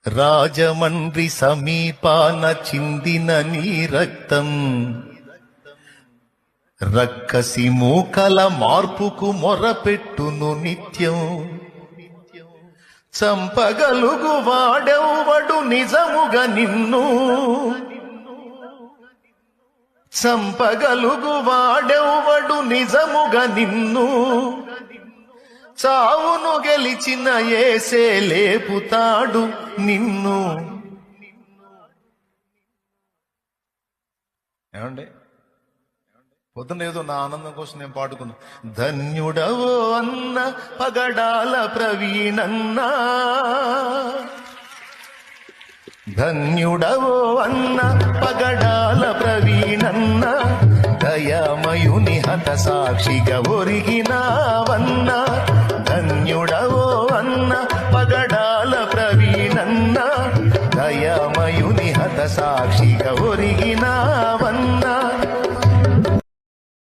రాజమండ్రి సమీపాన చిందిన నీ రక్తం రక్కసి మూకల మార్పుకు మొరపెట్టును నిత్యం. చంపగలుగు వాడెవ్వడు నిజముగా నిన్ను, చంపగలుగు వాడెవ్వడు నిజముగా నిన్ను. చావును గెలిచిన యేసే లేపుతాడు నిన్ను. ఏమండి, పొద్దున ఏదో నా ఆనందం కోసం నేను పాడుకున్నా. ధన్యుడవో అన్న పగడాల ప్రవీణన్నా, ధన్యుడవో అన్న పగడాల ప్రవీణన్న, దయామయుని హత సాక్షిగా ఒరిగినావన్న. ధన్యుడవో అన్న పగడాల ప్రవీణన్న, దయామయుని హత సాక్షిగా ఒరిగినావన్న.